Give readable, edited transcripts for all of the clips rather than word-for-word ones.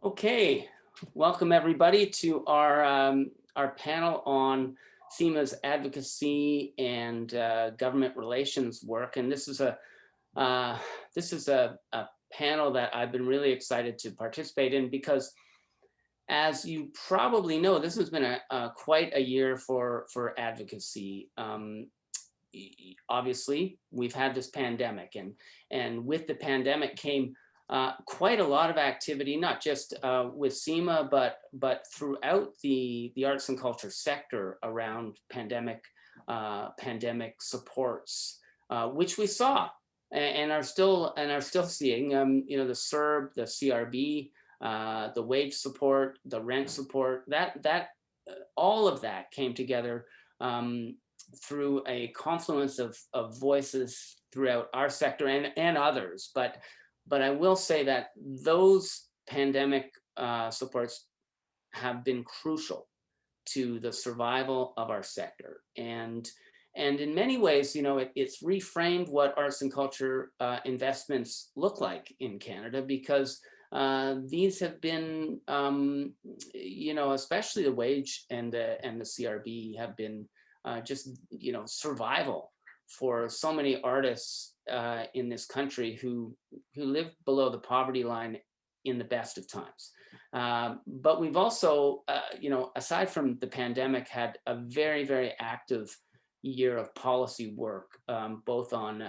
Okay, welcome everybody to our panel on CIMA's advocacy and government relations work. And this is uh, a panel that I've been really excited to participate in because, as you probably know, this has been quite a year for advocacy. Obviously, we've had this pandemic, and with the pandemic came quite a lot of activity, not just with CIMA, but throughout the arts and culture sector around pandemic supports, which we saw and are still seeing. The CERB, the CRB, the wage support, the rent support, that all of that came together through a confluence of voices throughout our sector and others. But I will say that those pandemic supports have been crucial to the survival of our sector. And in many ways, it's reframed what arts and culture investments look like in Canada, because these have been, especially the wage and the CRB have been just, survival for so many artists in this country who live below the poverty line in the best of times. But we've also, aside from the pandemic, had a very, very active year of policy work, both on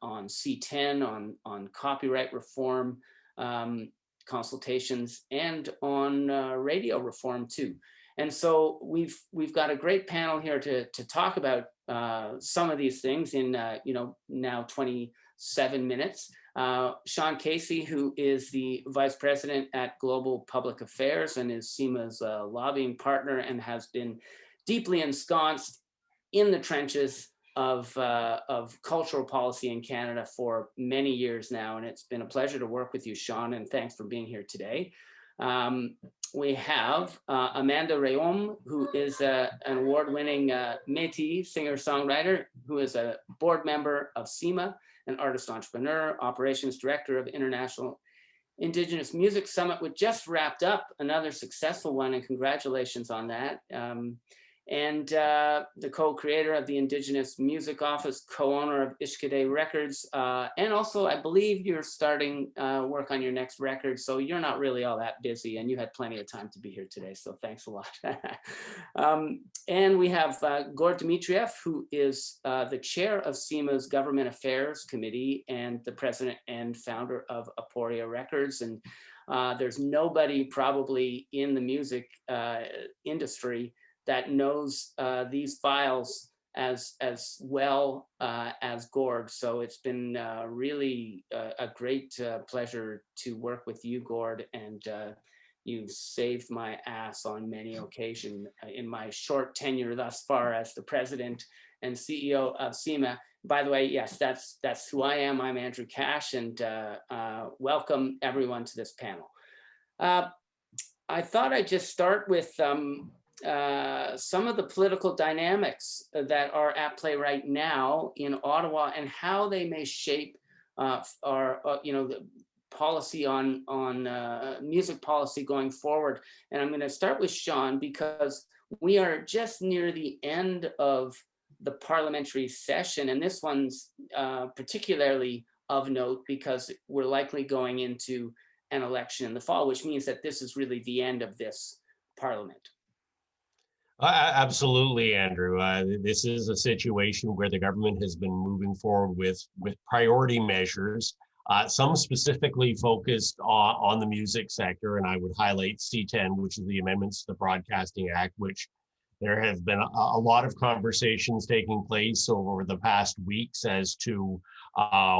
C10, on copyright reform, consultations, and on radio reform too. And so we've got a great panel here to talk about some of these things in now 27 minutes. Sean Casey, who is the Vice President at Global Public Affairs and is CIMA's lobbying partner and has been deeply ensconced in the trenches of cultural policy in Canada for many years now. And it's been a pleasure to work with you, Sean, and thanks for being here today. We have Amanda Rheaume, who is an award-winning Métis singer-songwriter, who is a board member of CIMA, an artist entrepreneur, operations director of International Indigenous Music Summit, which just wrapped up, another successful one, and congratulations on that. And the co-creator of the Indigenous Music Office, co-owner of Ishkode Records, and also I believe you're starting work on your next record, so you're not really all that busy, and you had plenty of time to be here today, so thanks a lot. And we have Gord Dimitrieff, who is the chair of CIMA's Government Affairs Committee and the president and founder of Aporia Records. And there's nobody probably in the music industry that knows these files as well as Gord. So it's been really a great pleasure to work with you, Gord, and you've saved my ass on many occasions in my short tenure thus far as the president and CEO of CIMA. By the way, yes, that's who I am. I'm Andrew Cash, and welcome everyone to this panel. I thought I'd just start with some of the political dynamics that are at play right now in Ottawa and how they may shape our, the policy on music policy going forward. And I'm going to start with Sean, because we are just near the end of the parliamentary session, and this one's particularly of note because we're likely going into an election in the fall, which means that this is really the end of this parliament. Absolutely, Andrew. This is a situation where the government has been moving forward with priority measures, some specifically focused on the music sector, and I would highlight C10, which is the amendments to the Broadcasting Act, which there have been a lot of conversations taking place over the past weeks as to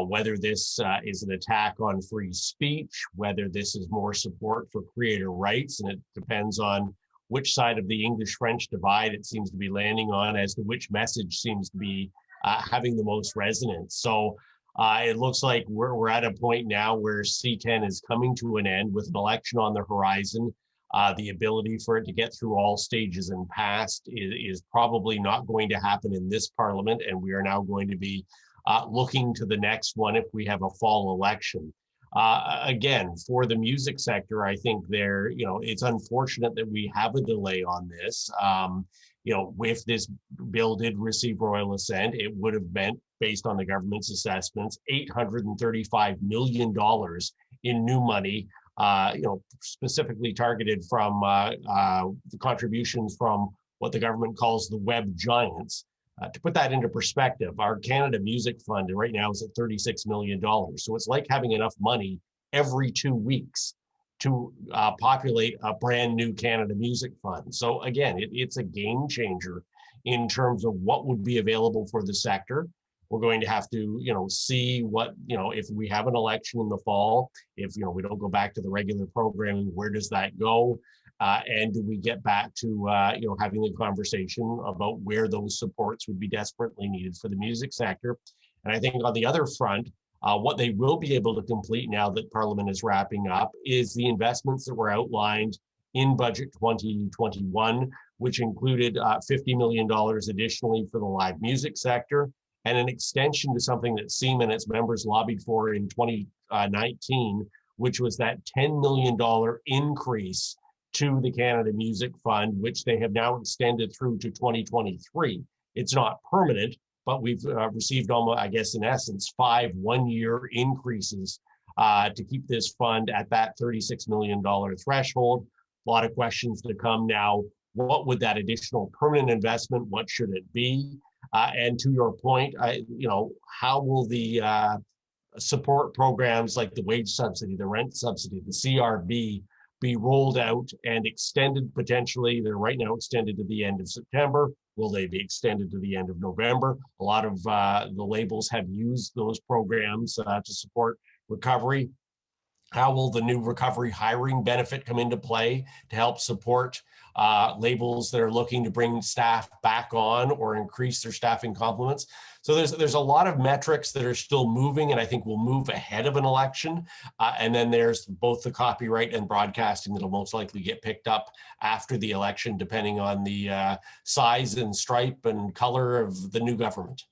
whether this is an attack on free speech, whether this is more support for creator rights, and it depends on which side of the English-French divide it seems to be landing on as to which message seems to be having the most resonance. So it looks like we're at a point now where C10 is coming to an end with an election on the horizon. The ability for it to get through all stages and pass is probably not going to happen in this parliament, and we are now going to be looking to the next one if we have a fall election. Again, for the music sector, I think it's unfortunate that we have a delay on this. If this bill did receive royal assent, it would have meant, based on the government's assessments, $835 million in new money, specifically targeted from the contributions from what the government calls the web giants. To put that into perspective, our Canada Music Fund right now is at $36 million. So it's like having enough money every 2 weeks to populate a brand new Canada Music Fund. So again, it's a game changer in terms of what would be available for the sector. We're going to have to, see what, if we have an election in the fall, if, we don't go back to the regular programming, where does that go? And do we get back to, having a conversation about where those supports would be desperately needed for the music sector? And I think on the other front, what they will be able to complete now that Parliament is wrapping up is the investments that were outlined in Budget 2021, which included $50 million additionally for the live music sector, and an extension to something that CIMA and its members lobbied for in 2019, which was that $10 million increase to the Canada Music Fund, which they have now extended through to 2023. It's not permanent, but we've received almost, I guess, in essence, 5 one-year increases to keep this fund at that $36 million threshold. A lot of questions to come now. What would that additional permanent investment, what should it be? And to your point, how will the support programs like the wage subsidy, the rent subsidy, the CRB be rolled out and extended potentially? They're right now extended to the end of September. Will they be extended to the end of November? A lot of the labels have used those programs to support recovery. How will the new recovery hiring benefit come into play to help support labels that are looking to bring staff back on or increase their staffing complements? So there's a lot of metrics that are still moving, and I think will move ahead of an election. And then there's both the copyright and broadcasting that'll most likely get picked up after the election, depending on the size and stripe and color of the new government.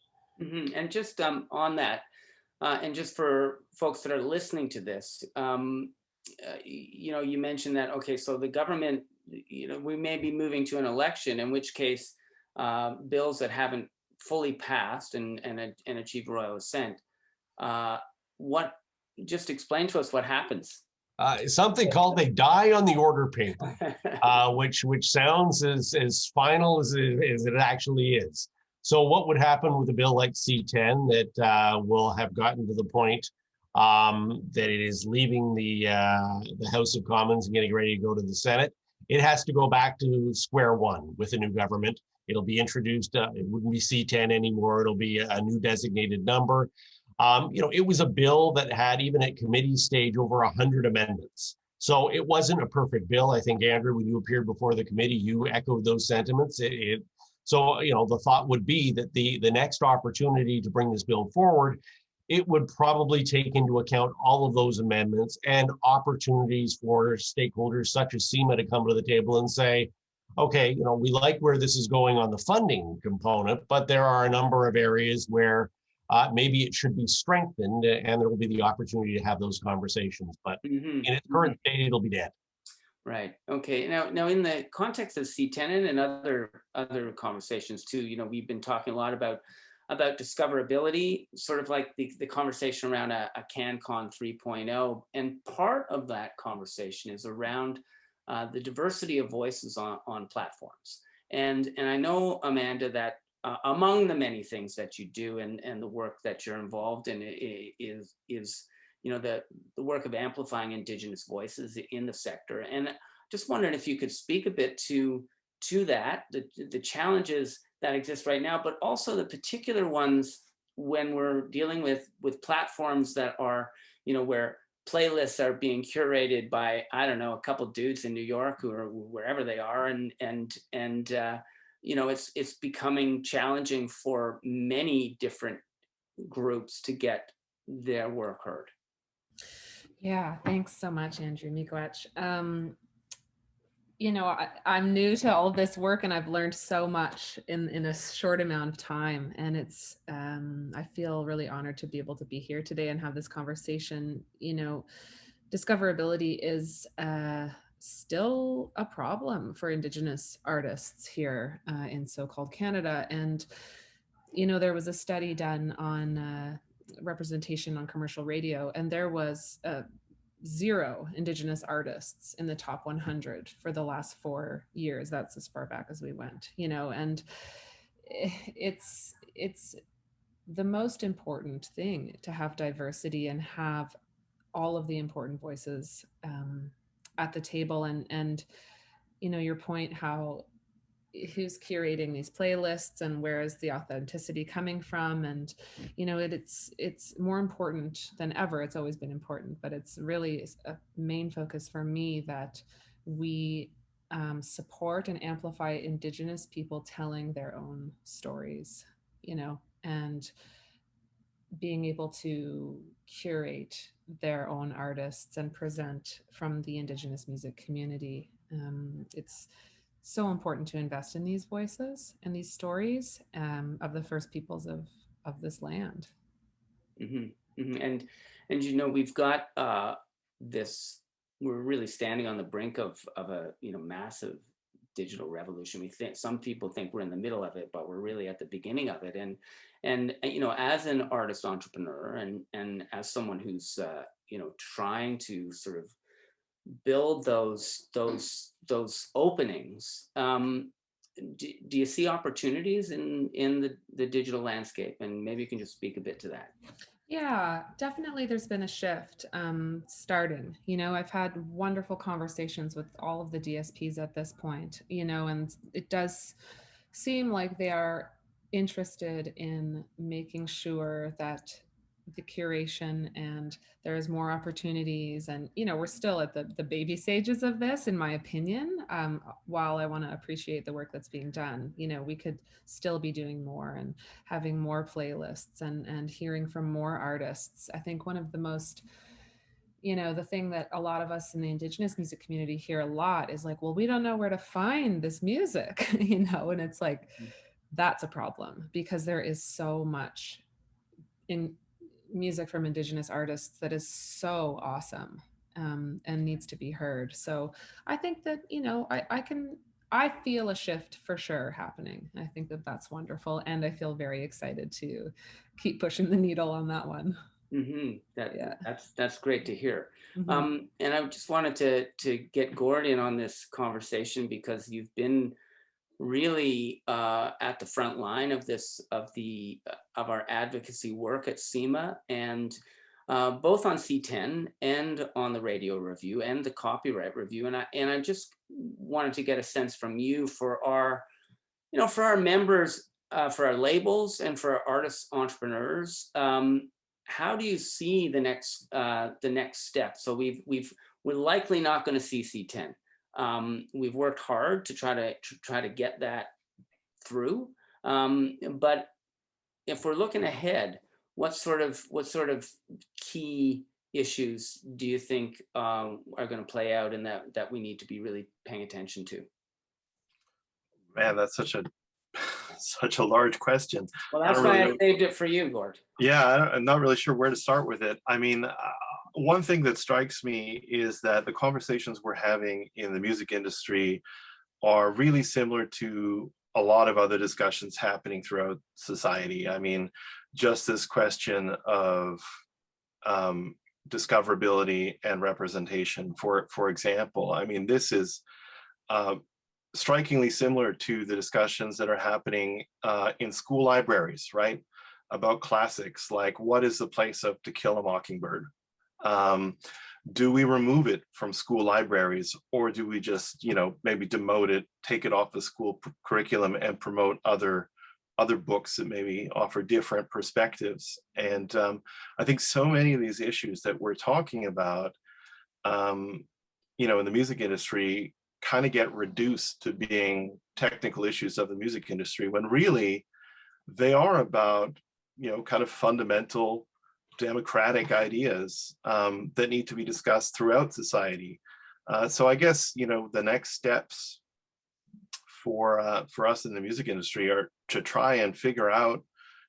Mm-hmm. And just on that, and just for folks that are listening to this, you mentioned that, okay, so the government, we may be moving to an election, in which case bills that haven't fully passed and achieved royal assent, just explain to us what happens. Something called they die on the order paper, which sounds as final as it actually is. So what would happen with a bill like C10 that will have gotten to the point that it is leaving the House of Commons and getting ready to go to the Senate? It has to go back to square one with a new government. It'll be introduced. It wouldn't be C10 anymore. It'll be a new designated number. It was a bill that had, even at committee stage, over 100 amendments. So it wasn't a perfect bill. I think, Andrew, when you appeared before the committee, you echoed those sentiments. So the thought would be that the next opportunity to bring this bill forward, it would probably take into account all of those amendments and opportunities for stakeholders such as CIMA to come to the table and say, okay, we like where this is going on the funding component, but there are a number of areas where maybe it should be strengthened, and there will be the opportunity to have those conversations. But in its current state, it'll be dead. Right. Okay. Now, in the context of C10 and other conversations too, we've been talking a lot about discoverability, sort of like the conversation around a CanCon 3.0, and part of that conversation is around the diversity of voices on platforms. And I know, Amanda, that among the many things that you do and the work that you're involved in is the work of amplifying Indigenous voices in the sector. And just wondering if you could speak a bit to that, the challenges that exist right now, but also the particular ones when we're dealing with platforms that are, where playlists are being curated by, I don't know, a couple dudes in New York or wherever they are, and it's becoming challenging for many different groups to get their work heard. Yeah, thanks so much, Andrew Miigwech. you know, I'm new to all this work, and I've learned so much in a short amount of time. And it's, I feel really honored to be able to be here today and have this conversation. You know, discoverability is still a problem for Indigenous artists here in so-called Canada. And, you know, there was a study done on representation on commercial radio, and there was 0 Indigenous artists in the top 100 for the last 4 years. That's as far back as we went, you know, and it's the most important thing to have diversity and have all of the important voices at the table. And you know, your point, how who's curating these playlists and where is the authenticity coming from, and you know, it's more important than ever. It's always been important, but it's really a main focus for me that we support and amplify Indigenous people telling their own stories, you know, and being able to curate their own artists and present from the Indigenous music community. It's so important to invest in these voices and these stories of the first peoples of this land. Mm-hmm, mm-hmm. And you know, we've got this. We're really standing on the brink of a, you know, massive digital revolution. We think some people think we're in the middle of it, but we're really at the beginning of it. And you know, as an artist entrepreneur and as someone who's you know, trying to sort of build those openings, do you see opportunities in the digital landscape? And maybe you can just speak a bit to that. Yeah, definitely there's been a shift starting. You know, I've had wonderful conversations with all of the DSPs at this point, you know, and it does seem like they are interested in making sure that the curation and there's more opportunities. And you know, we're still at the baby stages of this, in my opinion. While I want to appreciate the work that's being done, you know, we could still be doing more and having more playlists and hearing from more artists. I think one of the most, you know, the thing that a lot of us in the Indigenous music community hear a lot is like, well, we don't know where to find this music, you know, and it's like, that's a problem because there is so much in music from Indigenous artists that is so awesome and needs to be heard. So I think that, you know, I feel a shift for sure happening. I think that that's wonderful. And I feel very excited to keep pushing the needle on that one. Mm-hmm. Yeah. That's great to hear. Mm-hmm. And I just wanted to get Gord in on this conversation because you've been really at the front line of this of our advocacy work at CIMA, and both on C10 and on the radio review and the copyright review. And I just wanted to get a sense from you for our, you know, for our members, for our labels, and for our artists entrepreneurs. How do you see the next step? So we're likely not going to see C10. We've worked hard to try to get that through. But if we're looking ahead, what sort of key issues do you think are going to play out, and that we need to be really paying attention to? Man, that's such a large question. Well, that's why I saved it for you, Gord. Yeah, I'm not really sure where to start with it. I mean, one thing that strikes me is that the conversations we're having in the music industry are really similar to a lot of other discussions happening throughout society. I mean, just this question of discoverability and representation. For example, I mean, this is strikingly similar to the discussions that are happening in school libraries, right? About classics, like what is the place of To Kill a Mockingbird? Do we remove it from school libraries, or do we just, you know, maybe demote it, take it off the school curriculum and promote other books that maybe offer different perspectives? And I think so many of these issues that we're talking about, you know, in the music industry kind of get reduced to being technical issues of the music industry, when really they are about, you know, kind of fundamental democratic ideas that need to be discussed throughout society. So I guess, you know, the next steps for us in the music industry are to try and figure out,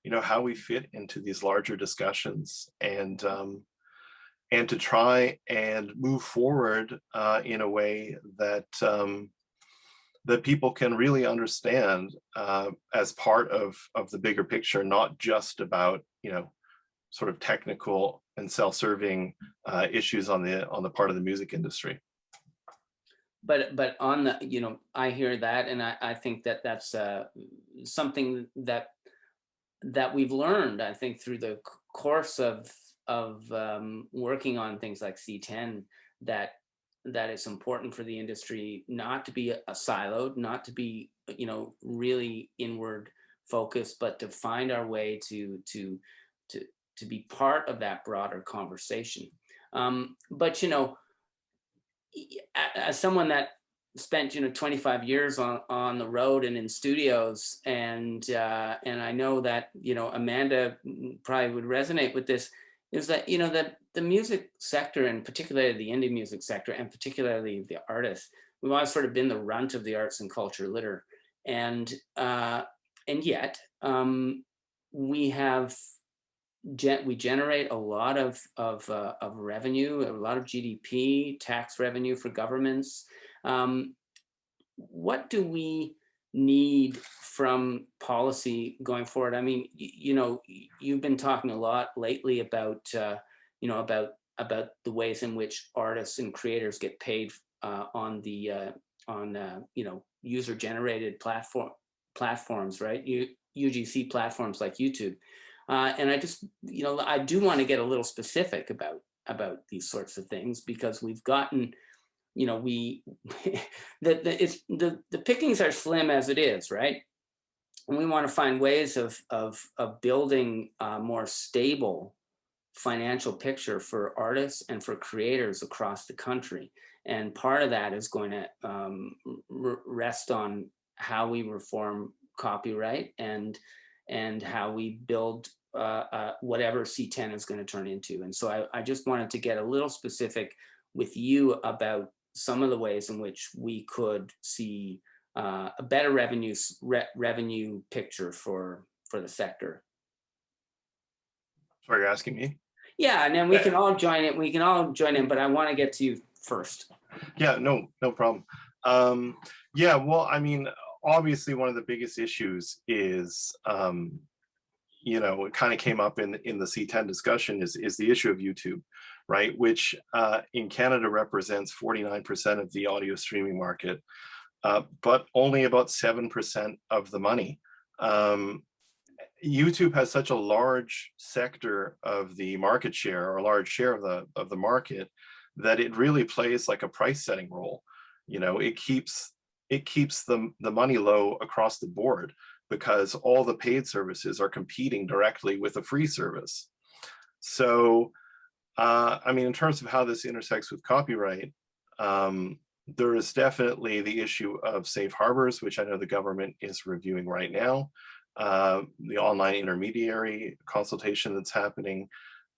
you know, how we fit into these larger discussions, and to try and move forward in a way that that people can really understand as part of the bigger picture, not just about, you know, sort of technical and self-serving issues on the part of the music industry. But on the, you know, I hear that, and I think that that's something that we've learned, I think, through the course of working on things like C10, that it's important for the industry not to be a siloed, not to be, you know, really inward focused, but to find our way to be part of that broader conversation. But, you know, as someone that spent, you know, 25 years on the road and in studios, and I know that, you know, Amanda probably would resonate with this, is that, you know, that the music sector, and particularly the indie music sector, and particularly the artists, we've always sort of been the runt of the arts and culture litter, and yet we generate a lot of revenue, a lot of GDP, tax revenue for governments. What do we need from policy going forward? I mean, you know, you've been talking a lot lately about, you know, about the ways in which artists and creators get paid on the you know, user-generated platforms, right? UGC platforms like YouTube. And I just, you know, I do want to get a little specific about these sorts of things, because we've gotten, you know, the pickings are slim as it is, right? And we want to find ways of building a more stable financial picture for artists and for creators across the country. And part of that is going to rest on how we reform copyright and how we build whatever C10 is going to turn into. And so I just wanted to get a little specific with you about some of the ways in which we could see a better revenue picture for the sector. Sorry, you're asking me? Yeah, and then we can all join it. We can all join in, but I want to get to you first. Yeah, no problem. Yeah, well, I mean, obviously one of the biggest issues is, you know, it kind of came up in the C10 discussion, is the issue of YouTube, right? Which in Canada represents 49% of the audio streaming market, but only about 7% of the money. YouTube has such a large sector of the market share, or a large share of the market, that it really plays like a price setting role. You know, it keeps the money low across the board, because all the paid services are competing directly with a free service. So, I mean, in terms of how this intersects with copyright, there is definitely the issue of safe harbors, which I know the government is reviewing right now. The online intermediary consultation that's happening.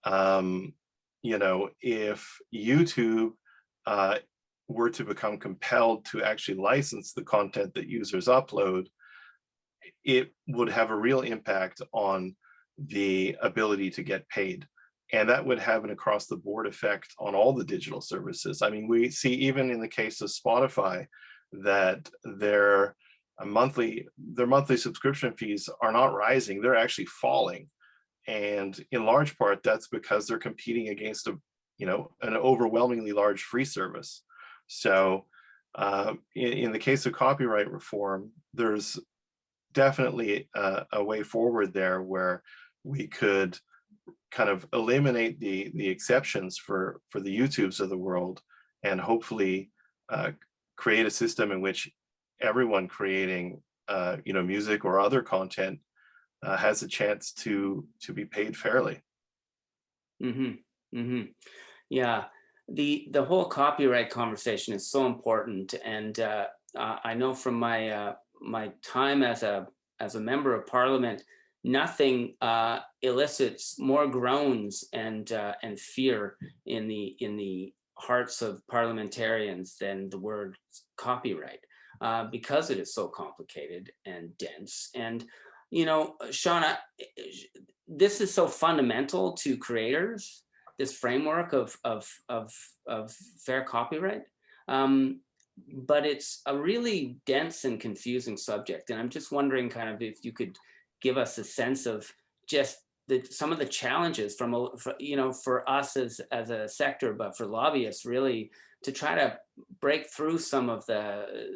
You know, if YouTube were to become compelled to actually license the content that users upload, it would have a real impact on the ability to get paid. And that would have an across the board effect on all the digital services. I mean, we see even in the case of Spotify that their monthly subscription fees are not rising, they're actually falling. And in large part, that's because they're competing against an overwhelmingly large free service. So in the case of copyright reform, there's definitely a way forward there where we could kind of eliminate the exceptions for the YouTubes of the world, and hopefully create a system in which everyone creating music or other content has a chance to be paid fairly. Mm-hmm. Mm-hmm. Yeah, the whole copyright conversation is so important, and I know from my my time as a member of Parliament, nothing elicits more groans and fear in the hearts of parliamentarians than the word copyright, because it is so complicated and dense. And, you know, Shauna, this is so fundamental to creators, this framework of fair copyright. But it's a really dense and confusing subject. And I'm just wondering kind of if you could give us a sense of just some of the challenges for us as a sector, but for lobbyists really to try to break through some of the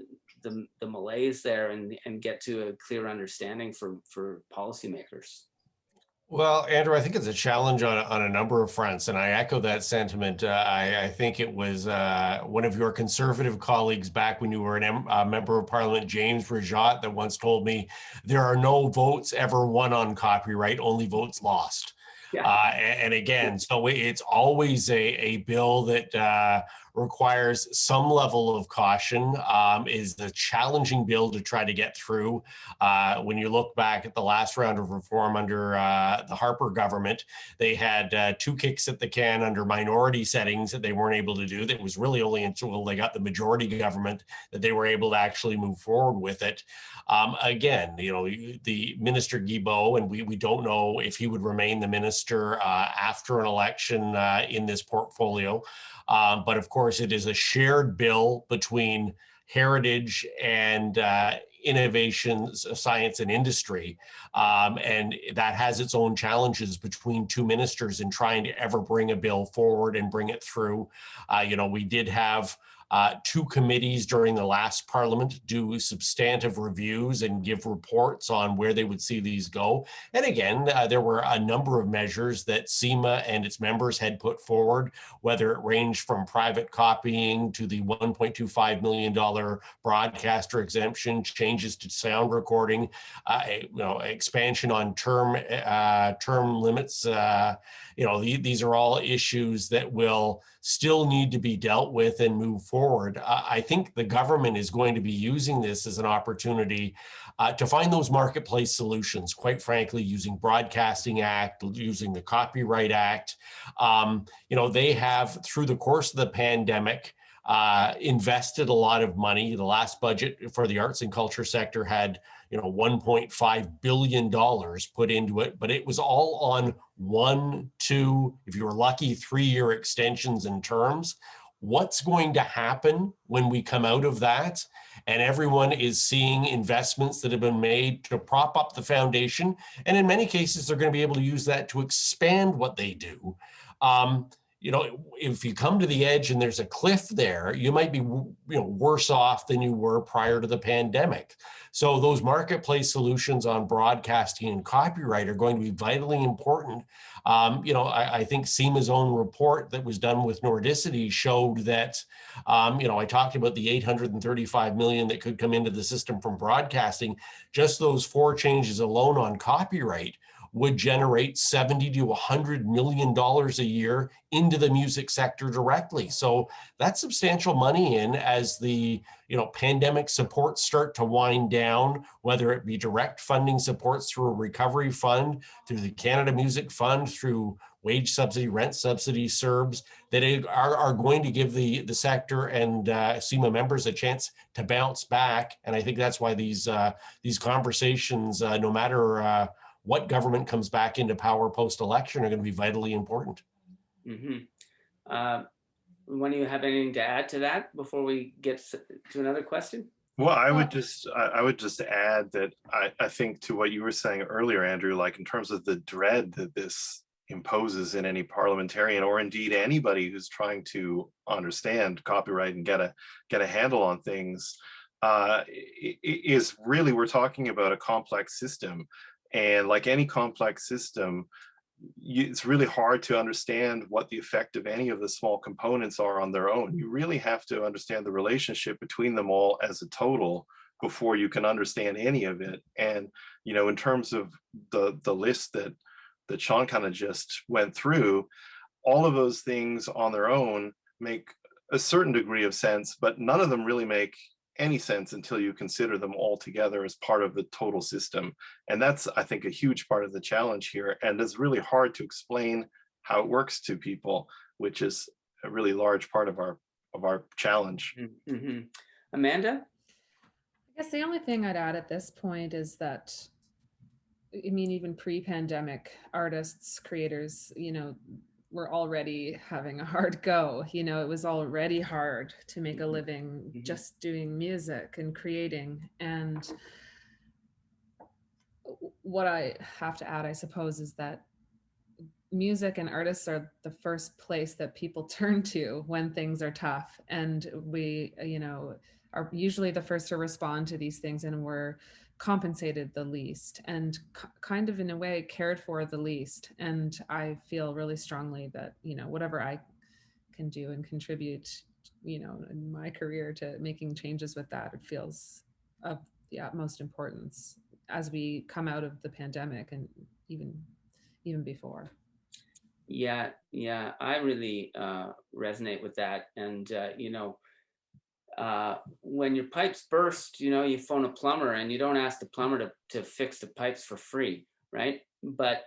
malaise there and get to a clear understanding for policymakers. Well, Andrew, I think it's a challenge on a number of fronts, and I echo that sentiment. I think it was one of your conservative colleagues back when you were a member of Parliament, James Rajat, that once told me there are no votes ever won on copyright, only votes lost. Yeah. And again, so it's always a bill that requires some level of caution, is a challenging bill to try to get through. When you look back at the last round of reform under the Harper government, they had 2 kicks at the can under minority settings that they weren't able to do. That was really only until they got the majority government that they were able to actually move forward with it. Again, you know, the Minister Guilbeault, and we don't know if he would remain the minister after an election in this portfolio. But of course, it is a shared bill between heritage and innovation, science and industry. And that has its own challenges between 2 ministers in trying to ever bring a bill forward and bring it through. You know, we did have 2 committees during the last parliament do substantive reviews and give reports on where they would see these go. And again, there were a number of measures that CIMA and its members had put forward, whether it ranged from private copying to the $1.25 million broadcaster exemption, changes to sound recording, you know, expansion on term limits. You know, these are all issues that will still need to be dealt with and move forward. I think the government is going to be using this as an opportunity to find those marketplace solutions, quite frankly, using Broadcasting Act, using the Copyright Act. You know, they have, through the course of the pandemic, invested a lot of money. The last budget for the arts and culture sector had, you know, $1.5 billion put into it, but it was all on 1, 2, if you were lucky, 3-year extensions and terms. What's going to happen when we come out of that and everyone is seeing investments that have been made to prop up the foundation? And in many cases, they're going to be able to use that to expand what they do. You know, if you come to the edge and there's a cliff there, you might be, you know, worse off than you were prior to the pandemic. So those marketplace solutions on broadcasting and copyright are going to be vitally important. You know, I think CIMA's own report that was done with Nordicity showed that, you know, I talked about the $835 million that could come into the system from broadcasting. Just those 4 changes alone on copyright would generate $70 to $100 million a year into the music sector directly. So that's substantial money in as the, you know, pandemic supports start to wind down, whether it be direct funding supports through a recovery fund, through the Canada Music Fund, through wage subsidy, rent subsidy, CERBs, that are going to give the sector and CIMA members a chance to bounce back. And I think that's why these conversations, no matter what government comes back into power post-election, are going to be vitally important. Mm-hmm. When do you have anything to add to that before we get to another question? Well, I would just add that I think to what you were saying earlier, Andrew, like in terms of the dread that this imposes in any parliamentarian or indeed anybody who's trying to understand copyright and get a handle on things, is really, we're talking about a complex system. And like any complex system, it's really hard to understand what the effect of any of the small components are on their own. You really have to understand the relationship between them all as a total before you can understand any of it. And, you know, in terms of the list that Sean kind of just went through, all of those things on their own make a certain degree of sense, but none of them really make any sense until you consider them all together as part of the total system. And that's, I think, a huge part of the challenge here. And it's really hard to explain how it works to people, which is really large part of our challenge. Mm-hmm. Amanda? I guess the only thing I'd add at this point is that, I mean, even pre-pandemic, artists, creators, you know, were already having a hard go. You know, it was already hard to make a living just doing music and creating. And what I have to add, I suppose, is that music and artists are the first place that people turn to when things are tough. And we, you know, are usually the first to respond to these things, and we're compensated the least and kind of in a way cared for the least. And I feel really strongly that, you know, whatever I can do and contribute, you know, in my career to making changes with that, it feels of the utmost importance as we come out of the pandemic and even before. Yeah, I really resonate with that. And, you know, when your pipes burst, you know, you phone a plumber and you don't ask the plumber to fix the pipes for free, right? But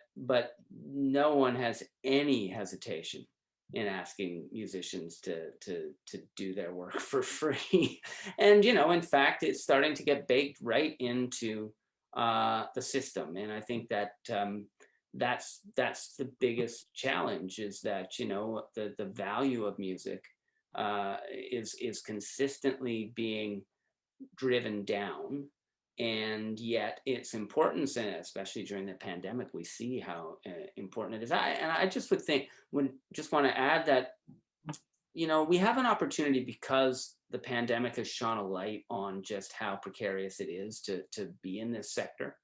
no one has any hesitation in asking musicians to do their work for free. And, you know, in fact, it's starting to get baked right into the system. And I think that that's the biggest challenge, is that, you know, the value of music is consistently being driven down, and yet its importance, and especially during the pandemic, we see how important it is. I just would think, just want to add that, you know, we have an opportunity, because the pandemic has shone a light on just how precarious it is to be in this sector,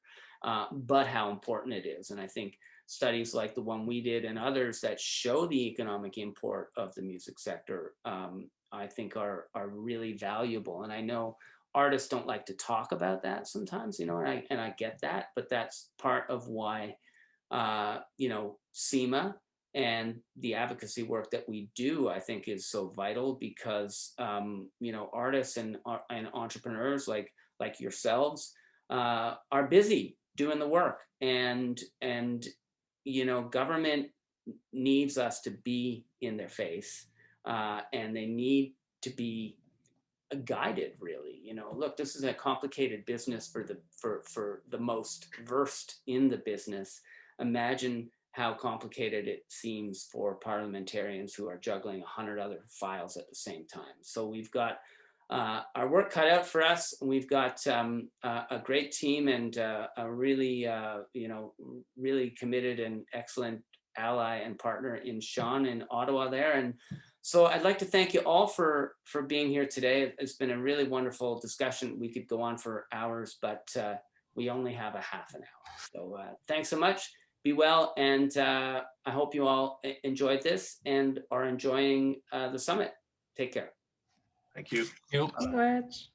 but how important it is. And I think studies like the one we did and others that show the economic import of the music sector, I think are really valuable. And I know artists don't like to talk about that sometimes, you know, and I get that, but that's part of why, you know, CIMA and the advocacy work that we do, I think, is so vital, because, you know, artists and entrepreneurs like yourselves are busy doing the work, and you know, government needs us to be in their face, and they need to be guided, really. You know, look, this is a complicated business for the most versed in the business. Imagine how complicated it seems for parliamentarians who are juggling 100 other files at the same time. So we've got our work cut out for us. We've got a great team, and a really, you know, really committed and excellent ally and partner in Sean in Ottawa there. And so I'd like to thank you all for being here today. It's been a really wonderful discussion. We could go on for hours, but we only have a half an hour. So thanks so much. Be well, and I hope you all enjoyed this and are enjoying the summit. Take care. Thank you. Yep. Thank you much.